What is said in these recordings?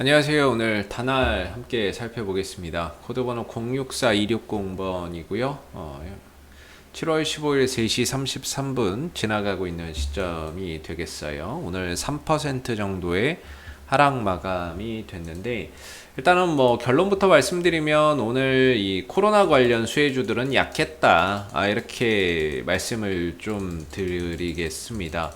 안녕하세요. 오늘 다날 함께 살펴보겠습니다. 코드번호 064260번이고요. 7월 15일 3시 33분 지나가고 있는 시점이 되겠어요. 오늘 3% 정도의 하락 마감이 됐는데, 일단은 뭐 결론부터 말씀드리면 오늘 이 코로나 관련 수혜주들은 약했다. 이렇게 말씀을 좀 드리겠습니다.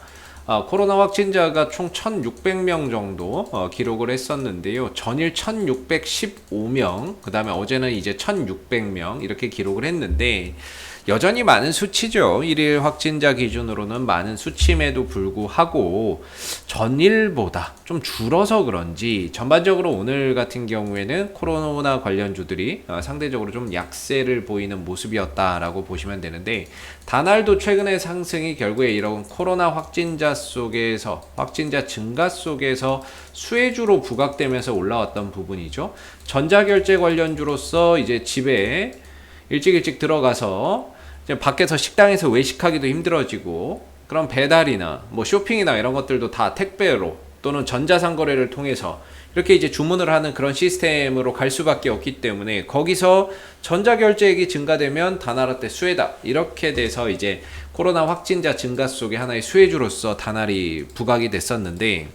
코로나 확진자가 총 1,600명 정도 기록을 했었는데요. 전일 1,615명, 그 다음에 어제는 이제 1,600명 이렇게 기록을 했는데, 여전히 많은 수치죠. 일일 확진자 기준으로는 많은 수치임에도 불구하고 전일보다 좀 줄어서 그런지 전반적으로 오늘 같은 경우에는 코로나 관련주들이 상대적으로 좀 약세를 보이는 모습이었다라고 보시면 되는데, 다날도 최근의 상승이 결국에 이런 코로나 확진자 증가 속에서 수혜주로 부각되면서 올라왔던 부분이죠. 전자결제 관련주로서 이제 집에 일찍 들어가서 이제 밖에서 식당에서 외식하기도 힘들어지고, 그런 배달이나 뭐 쇼핑이나 이런 것들도 다 택배로 또는 전자상거래를 통해서 이렇게 이제 주문을 하는 그런 시스템으로 갈 수밖에 없기 때문에, 거기서 전자결제액이 증가되면 다나라 때 수혜다, 이렇게 돼서 이제 코로나 확진자 증가 속에 하나의 수혜주로서 다날이 부각이 됐었는데,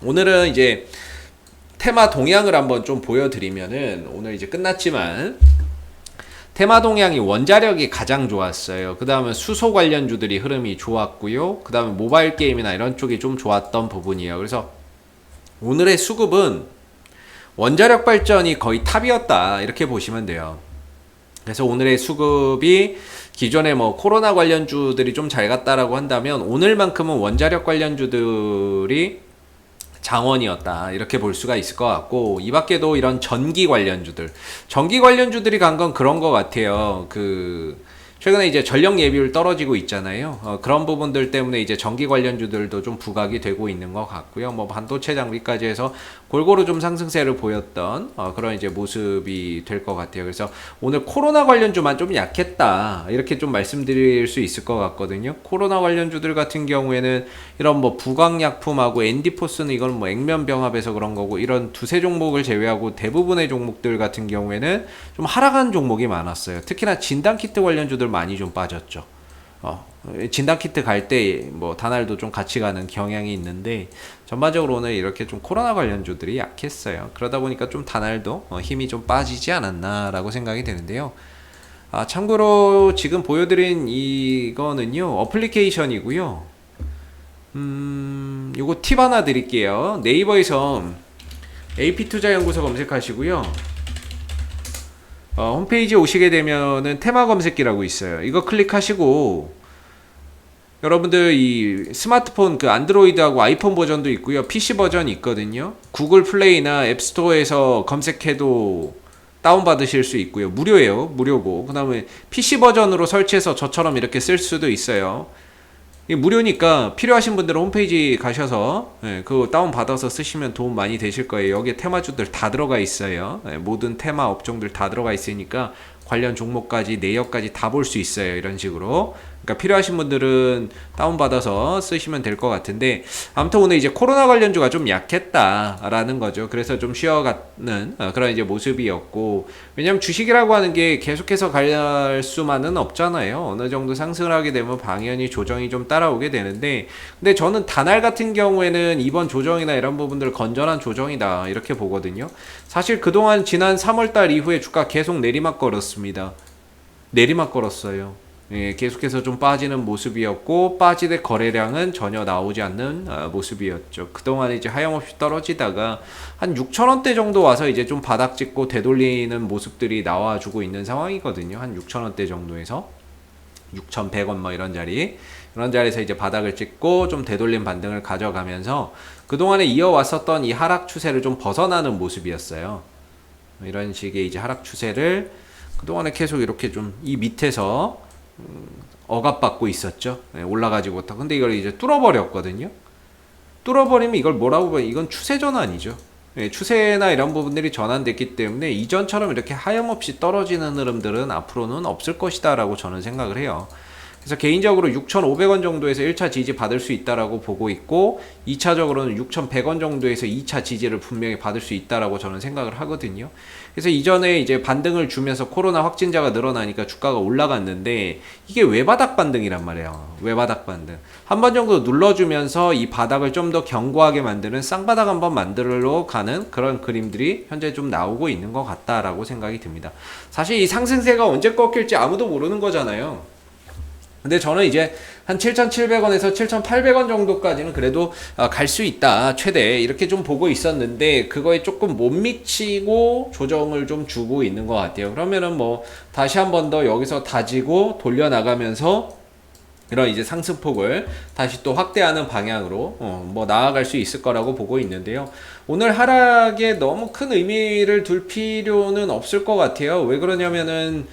오늘은 이제 테마 동향을 한번 좀 보여드리면은, 오늘 이제 끝났지만 테마 동향이 원자력이 가장 좋았어요. 그 다음에 수소 관련주들이 흐름이 좋았고요. 그 다음에 모바일 게임이나 이런 쪽이 좀 좋았던 부분이에요. 그래서 오늘의 수급은 원자력 발전이 거의 탑이었다, 이렇게 보시면 돼요. 그래서 오늘의 수급이 기존에 뭐 코로나 관련주들이 좀 잘 갔다라고 한다면, 오늘만큼은 원자력 관련주들이 장원이었다, 이렇게 볼 수가 있을 것 같고, 이 밖에도 이런 전기 관련주들이 간 건 그런 것 같아요. 최근에 이제 전력 예비율 떨어지고 있잖아요. 그런 부분들 때문에 이제 전기 관련주들도 좀 부각이 되고 있는 것 같고요. 뭐 반도체 장비까지 해서 골고루 좀 상승세를 보였던 그런 이제 모습이 될 것 같아요. 그래서 오늘 코로나 관련주만 좀 약했다, 이렇게 좀 말씀드릴 수 있을 것 같거든요. 코로나 관련주들 같은 경우에는 이런 뭐 부광약품하고 엔디포스는 이건 뭐 액면병합에서 그런 거고, 이런 두세 종목을 제외하고 대부분의 종목들 같은 경우에는 좀 하락한 종목이 많았어요. 특히나 진단키트 관련주들 많이 좀 빠졌죠. 진단키트 갈 때 뭐 다날도 좀 같이 가는 경향이 있는데, 전반적으로 오늘 이렇게 좀 코로나 관련주들이 약했어요. 그러다 보니까 좀 다날도 힘이 좀 빠지지 않았나라고 생각이 되는데요. 참고로 지금 보여드린 이거는요, 어플리케이션이고요. 요거 팁 하나 드릴게요. 네이버에서 AP투자연구소 검색하시고요. 홈페이지에 오시게 되면은 테마 검색기라고 있어요. 이거 클릭하시고, 여러분들 이 스마트폰 안드로이드하고 아이폰 버전도 있고요. PC 버전이 있거든요. 구글 플레이나 앱스토어에서 검색해도 다운받으실 수 있고요. 무료예요. 무료고. 그 다음에 PC 버전으로 설치해서 저처럼 이렇게 쓸 수도 있어요. 이게 무료니까 필요하신 분들은 홈페이지 가셔서 그거 다운받아서 쓰시면 도움 많이 되실 거예요. 여기에 테마주들 다 들어가 있어요. 모든 테마 업종들 다 들어가 있으니까 관련 종목까지 내역까지 다 볼 수 있어요. 이런 식으로. 그러니까 필요하신 분들은 다운받아서 쓰시면 될 것 같은데, 아무튼 오늘 이제 코로나 관련주가 좀 약했다라는 거죠. 그래서 좀 쉬어가는 그런 이제 모습이었고, 왜냐면 주식이라고 하는 게 계속해서 갈 수만은 없잖아요. 어느 정도 상승을 하게 되면 당연히 조정이 좀 따라오게 되는데, 근데 저는 다날 같은 경우에는 이번 조정이나 이런 부분들 건전한 조정이다, 이렇게 보거든요. 사실 그동안 지난 3월달 이후에 주가 계속 내리막 걸었습니다. 내리막 걸었어요. 계속해서 좀 빠지는 모습이었고, 빠지되 거래량은 전혀 나오지 않는 모습이었죠. 그동안 이제 하염없이 떨어지다가 한 6,000원대 정도 와서 이제 좀 바닥 찍고 되돌리는 모습들이 나와주고 있는 상황이거든요. 한 6,000원대 정도에서 6,100원 뭐 이런 자리에서 이제 바닥을 찍고 좀 되돌림 반등을 가져가면서 그동안에 이어왔었던 이 하락 추세를 좀 벗어나는 모습이었어요. 이런 식의 이제 하락 추세를 그동안에 계속 이렇게 좀 이 밑에서 억압받고 있었죠. 올라가지고 다. 근데 이걸 이제 뚫어버렸거든요. 뚫어버리면 이걸 뭐라고 봐요? 이건 추세 전환이죠. 추세나 이런 부분들이 전환됐기 때문에 이전처럼 이렇게 하염없이 떨어지는 흐름들은 앞으로는 없을 것이다 라고 저는 생각을 해요. 그래서 개인적으로 6,500원 정도에서 1차 지지 받을 수 있다라고 보고 있고 2차적으로는 6,100원 정도에서 2차 지지를 분명히 받을 수 있다라고 저는 생각을 하거든요. 그래서 이전에 이제 반등을 주면서 코로나 확진자가 늘어나니까 주가가 올라갔는데 이게 외바닥 반등이란 말이에요. 외바닥 반등. 한 번 정도 눌러주면서 이 바닥을 좀 더 견고하게 만드는 쌍바닥 한번 만들러 가는 그런 그림들이 현재 좀 나오고 있는 것 같다라고 생각이 듭니다. 사실 이 상승세가 언제 꺾일지 아무도 모르는 거잖아요. 근데 저는 이제 한 7,700원에서 7,800원 정도까지는 그래도 갈 수 있다. 최대. 이렇게 좀 보고 있었는데 그거에 조금 못 미치고 조정을 좀 주고 있는 것 같아요. 그러면은 뭐 다시 한 번 더 여기서 다지고 돌려나가면서 이런 이제 상승폭을 다시 또 확대하는 방향으로 뭐 나아갈 수 있을 거라고 보고 있는데요. 오늘 하락에 너무 큰 의미를 둘 필요는 없을 것 같아요. 왜 그러냐면은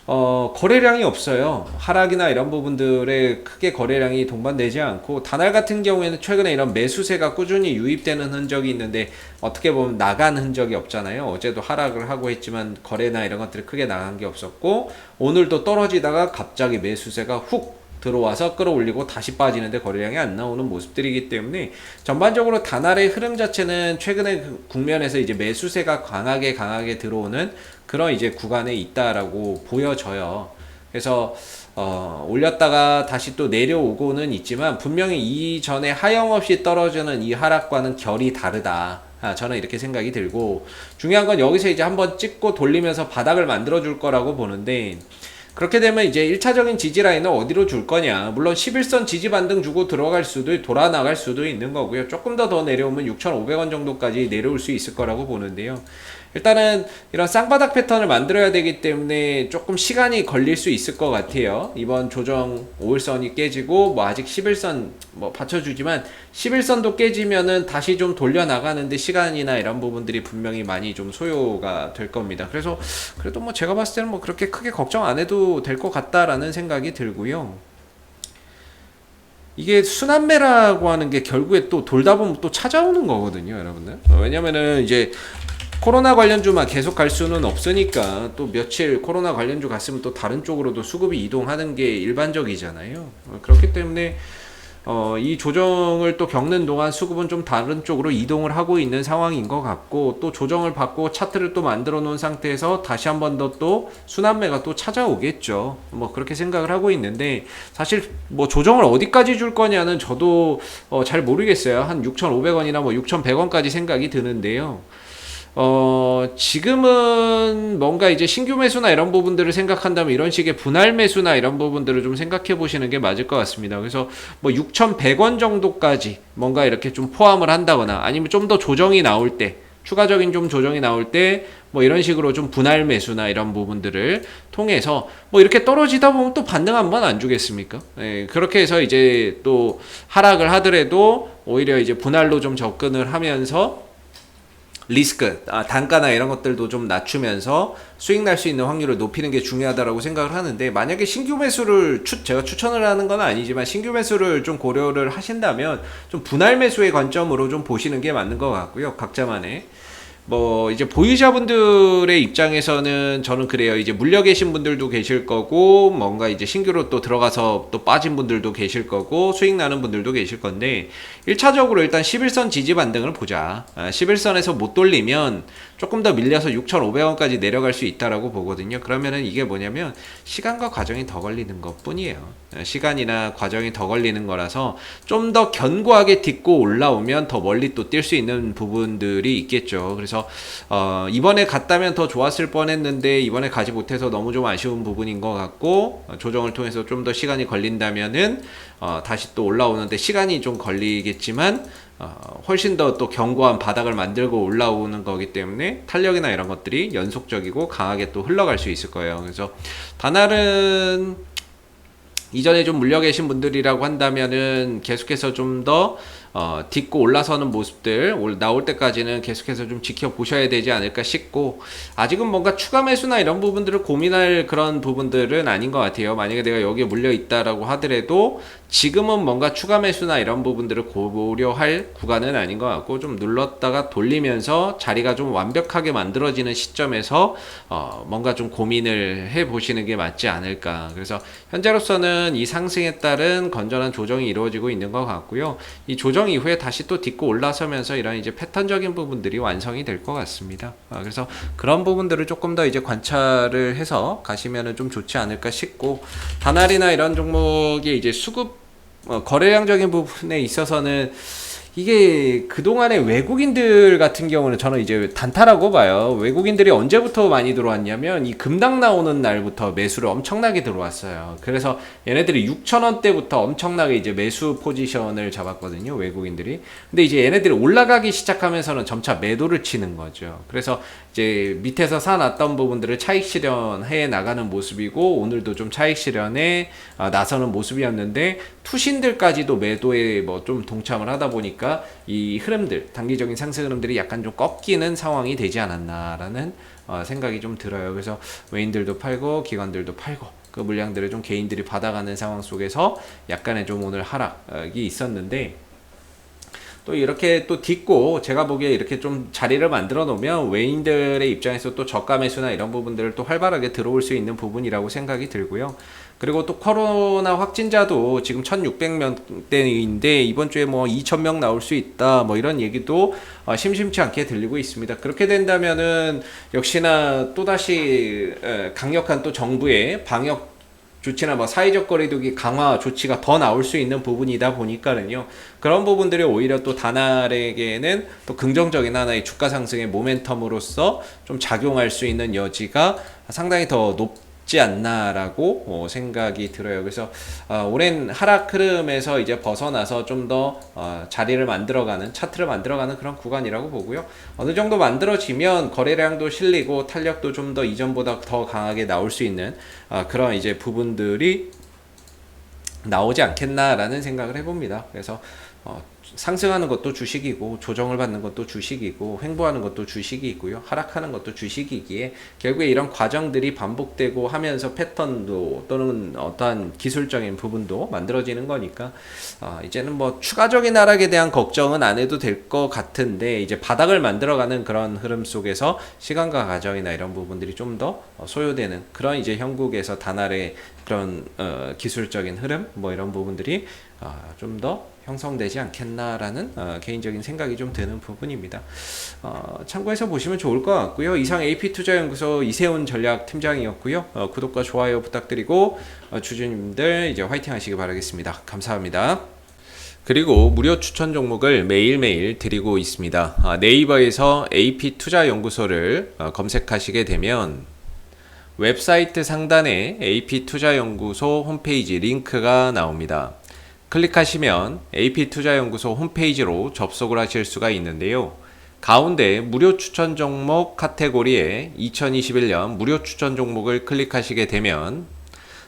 거래량이 없어요. 하락이나 이런 부분들에 크게 거래량이 동반되지 않고 다날 같은 경우에는 최근에 이런 매수세가 꾸준히 유입되는 흔적이 있는데 어떻게 보면 나간 흔적이 없잖아요. 어제도 하락을 하고 했지만 거래나 이런 것들이 크게 나간 게 없었고 오늘도 떨어지다가 갑자기 매수세가 훅 들어와서 끌어올리고 다시 빠지는데 거래량이 안 나오는 모습들이기 때문에 전반적으로 다날의 흐름 자체는 최근에 국면에서 이제 매수세가 강하게 들어오는 그런 이제 구간에 있다라고 보여져요. 그래서 올렸다가 다시 또 내려오고는 있지만 분명히 이전에 하염없이 떨어지는 이 하락과는 결이 다르다. 저는 이렇게 생각이 들고 중요한 건 여기서 이제 한번 찍고 돌리면서 바닥을 만들어 줄 거라고 보는데 그렇게 되면 이제 1차적인 지지 라인을 어디로 줄 거냐. 물론 11선 지지 반등 주고 들어갈 수도 돌아 나갈 수도 있는 거고요. 조금 더 내려오면 6,500원 정도까지 내려올 수 있을 거라고 보는데요. 일단은 이런 쌍바닥 패턴을 만들어야 되기 때문에 조금 시간이 걸릴 수 있을 것 같아요. 이번 조정 5일선이 깨지고 뭐 아직 11선 뭐 받쳐주지만 11선도 깨지면은 다시 좀 돌려 나가는데 시간이나 이런 부분들이 분명히 많이 좀 소요가 될 겁니다. 그래서 그래도 뭐 제가 봤을 때는 뭐 그렇게 크게 걱정 안 해도 될 것 같다라는 생각이 들고요. 이게 순환매라고 하는 게 결국에 또 돌다 보면 또 찾아오는 거거든요, 여러분들. 왜냐면은 이제 코로나 관련주만 계속 갈 수는 없으니까 또 며칠 코로나 관련주 갔으면 또 다른 쪽으로도 수급이 이동하는 게 일반적이잖아요. 그렇기 때문에 이 조정을 또 겪는 동안 수급은 좀 다른 쪽으로 이동을 하고 있는 상황인 것 같고 또 조정을 받고 차트를 또 만들어 놓은 상태에서 다시 한 번 더 또 순환매가 또 찾아오겠죠. 뭐 그렇게 생각을 하고 있는데 사실 뭐 조정을 어디까지 줄 거냐는 저도 잘 모르겠어요. 한 6,500원이나 뭐 6,100원까지 생각이 드는데요. 지금은 뭔가 이제 신규 매수나 이런 부분들을 생각한다면 이런 식의 분할 매수나 이런 부분들을 좀 생각해 보시는 게 맞을 것 같습니다. 그래서 뭐 6,100원 정도까지 뭔가 이렇게 좀 포함을 한다거나 아니면 좀 더 조정이 나올 때 추가적인 좀 조정이 나올 때 뭐 이런 식으로 좀 분할 매수나 이런 부분들을 통해서 뭐 이렇게 떨어지다 보면 또 반등 한번 안 주겠습니까? 예, 그렇게 해서 이제 또 하락을 하더라도 오히려 이제 분할로 좀 접근을 하면서 리스크, 단가나 이런 것들도 좀 낮추면서 수익 날 수 있는 확률을 높이는 게 중요하다고 생각을 하는데 만약에 신규 매수를 제가 추천을 하는 건 아니지만 신규 매수를 좀 고려를 하신다면 좀 분할 매수의 관점으로 좀 보시는 게 맞는 것 같고요. 각자만의 뭐 이제 보유자분들의 입장에서는 저는 그래요. 이제 물려 계신 분들도 계실 거고 뭔가 이제 신규로 또 들어가서 또 빠진 분들도 계실 거고 수익 나는 분들도 계실 건데 1차적으로 일단 11선 지지 반등을 보자. 11선에서 못 돌리면 조금 더 밀려서 6,500원까지 내려갈 수 있다라고 보거든요. 그러면은 이게 뭐냐면 시간과 과정이 더 걸리는 것 뿐이에요. 시간이나 과정이 더 걸리는 거라서 좀 더 견고하게 딛고 올라오면 더 멀리 또 뛸 수 있는 부분들이 있겠죠. 그래서 이번에 갔다면 더 좋았을 뻔했는데 이번에 가지 못해서 너무 좀 아쉬운 부분인 것 같고 조정을 통해서 좀 더 시간이 걸린다면은 다시 또 올라오는데 시간이 좀 걸리겠지만 훨씬 더 또 견고한 바닥을 만들고 올라오는 거기 때문에 탄력이나 이런 것들이 연속적이고 강하게 또 흘러갈 수 있을 거예요. 그래서 다날은 이전에 좀 물려 계신 분들이라고 한다면은 계속해서 좀 더 딛고 올라서는 모습들 나올 때까지는 계속해서 좀 지켜보셔야 되지 않을까 싶고, 아직은 뭔가 추가 매수나 이런 부분들을 고민할 그런 부분들은 아닌 것 같아요. 만약에 내가 여기에 물려 있다라고 하더라도 지금은 뭔가 추가 매수나 이런 부분들을 고려할 구간은 아닌 것 같고, 좀 눌렀다가 돌리면서 자리가 좀 완벽하게 만들어지는 시점에서 뭔가 좀 고민을 해 보시는 게 맞지 않을까. 그래서 현재로서는 이 상승에 따른 건전한 조정이 이루어지고 있는 것 같고요. 이 조정 이후에 다시 또 딛고 올라서면서 이런 이제 패턴적인 부분들이 완성이 될 것 같습니다. 그래서 그런 부분들을 조금 더 이제 관찰을 해서 가시면은 좀 좋지 않을까 싶고, 다날이나 이런 종목이 이제 수급 거래량적인 부분에 있어서는 이게 그동안에 외국인들 같은 경우는 저는 이제 단타라고 봐요. 외국인들이 언제부터 많이 들어왔냐면 이 급락 나오는 날부터 매수를 엄청나게 들어왔어요. 그래서 얘네들이 6,000원대부터 엄청나게 이제 매수 포지션을 잡았거든요, 외국인들이. 근데 이제 얘네들이 올라가기 시작하면서는 점차 매도를 치는 거죠. 그래서 이제 밑에서 사놨던 부분들을 차익 실현해 나가는 모습이고, 오늘도 좀 차익 실현에 나서는 모습이었는데, 투신들까지도 매도에 뭐 좀 동참을 하다 보니까 이 흐름들, 단기적인 상승 흐름들이 약간 좀 꺾이는 상황이 되지 않았나라는 생각이 좀 들어요. 그래서 외인들도 팔고 기관들도 팔고 그 물량들을 좀 개인들이 받아가는 상황 속에서 약간의 좀 오늘 하락이 있었는데, 또 이렇게 또 딛고 제가 보기에 이렇게 좀 자리를 만들어 놓으면 외인들의 입장에서 또 저가 매수나 이런 부분들을 또 활발하게 들어올 수 있는 부분이라고 생각이 들고요. 그리고 또 코로나 확진자도 지금 1600명대인데 이번 주에 뭐 2000명 나올 수 있다 뭐 이런 얘기도 심심치 않게 들리고 있습니다. 그렇게 된다면은 역시나 또다시 강력한 또 정부의 방역 조치나 뭐 사회적 거리두기 강화 조치가 더 나올 수 있는 부분이다 보니까는요, 그런 부분들이 오히려 또 다날에게는 또 긍정적인 하나의 주가 상승의 모멘텀으로서 좀 작용할 수 있는 여지가 상당히 더 높지 않나라고 생각이 들어요. 그래서 오랜 하락 흐름에서 이제 벗어나서 좀 더 자리를 만들어가는, 차트를 만들어가는 그런 구간이라고 보고요. 어느 정도 만들어지면 거래량도 실리고 탄력도 좀 더 이전보다 더 강하게 나올 수 있는 그런 이제 부분들이 나오지 않겠나라는 생각을 해봅니다. 그래서 상승하는 것도 주식이고, 조정을 받는 것도 주식이고, 횡보하는 것도 주식이고요, 하락하는 것도 주식이기에 결국에 이런 과정들이 반복되고 하면서 패턴도 또는 어떠한 기술적인 부분도 만들어지는 거니까 이제는 뭐 추가적인 하락에 대한 걱정은 안 해도 될 것 같은데, 이제 바닥을 만들어가는 그런 흐름 속에서 시간과 과정이나 이런 부분들이 좀 더 소요되는 그런 이제 형국에서 다날의 그런 기술적인 흐름 뭐 이런 부분들이 좀 더 형성되지 않겠나라는 개인적인 생각이 좀 드는 부분입니다. 참고해서 보시면 좋을 것 같고요. 이상 AP투자연구소 이세훈 전략팀장이었고요. 구독과 좋아요 부탁드리고 주주님들 이제 화이팅 하시기 바라겠습니다. 감사합니다. 그리고 무료 추천 종목을 매일매일 드리고 있습니다. 네이버에서 AP투자연구소를 검색하시게 되면 웹사이트 상단에 AP투자연구소 홈페이지 링크가 나옵니다. 클릭하시면 AP투자연구소 홈페이지로 접속을 하실 수가 있는데요. 가운데 무료 추천 종목 카테고리에 2021년 무료 추천 종목을 클릭하시게 되면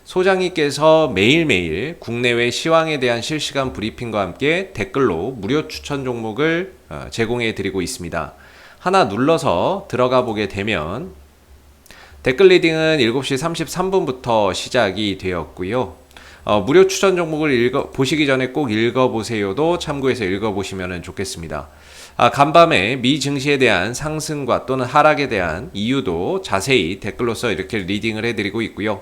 소장님께서 매일매일 국내외 시황에 대한 실시간 브리핑과 함께 댓글로 무료 추천 종목을 제공해 드리고 있습니다. 하나 눌러서 들어가 보게 되면 댓글 리딩은 7시 33분부터 시작이 되었고요. 무료 추천 종목을 보시기 전에 꼭 읽어보세요도 참고해서 읽어보시면 좋겠습니다. 간밤에 미 증시에 대한 상승과 또는 하락에 대한 이유도 자세히 댓글로서 이렇게 리딩을 해드리고 있고요.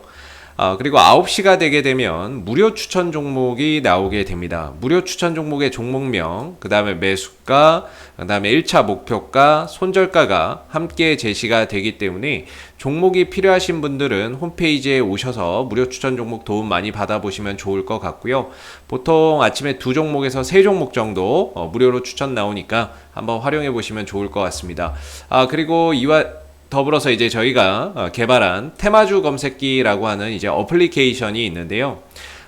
그리고 9시가 되게 되면 무료 추천 종목이 나오게 됩니다. 무료 추천 종목의 종목명, 그 다음에 매수가, 그 다음에 1차 목표가, 손절가가 함께 제시가 되기 때문에 종목이 필요하신 분들은 홈페이지에 오셔서 무료 추천 종목 도움 많이 받아보시면 좋을 것 같고요. 보통 아침에 2종목에서 3종목 정도 무료로 추천 나오니까 한번 활용해 보시면 좋을 것 같습니다. 그리고 이와 더불어서 이제 저희가 개발한 테마주 검색기라고 하는 이제 어플리케이션이 있는데요.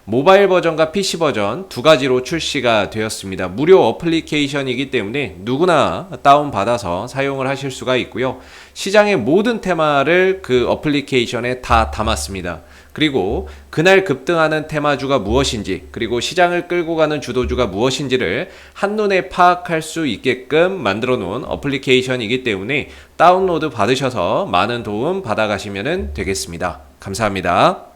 모바일 버전과 PC 버전 두 가지로 출시가 되었습니다. 무료 어플리케이션이기 때문에 누구나 다운받아서 사용을 하실 수가 있고요. 시장의 모든 테마를 그 어플리케이션에 다 담았습니다. 그리고 그날 급등하는 테마주가 무엇인지, 그리고 시장을 끌고 가는 주도주가 무엇인지를 한눈에 파악할 수 있게끔 만들어 놓은 어플리케이션이기 때문에 다운로드 받으셔서 많은 도움 받아가시면 되겠습니다. 감사합니다.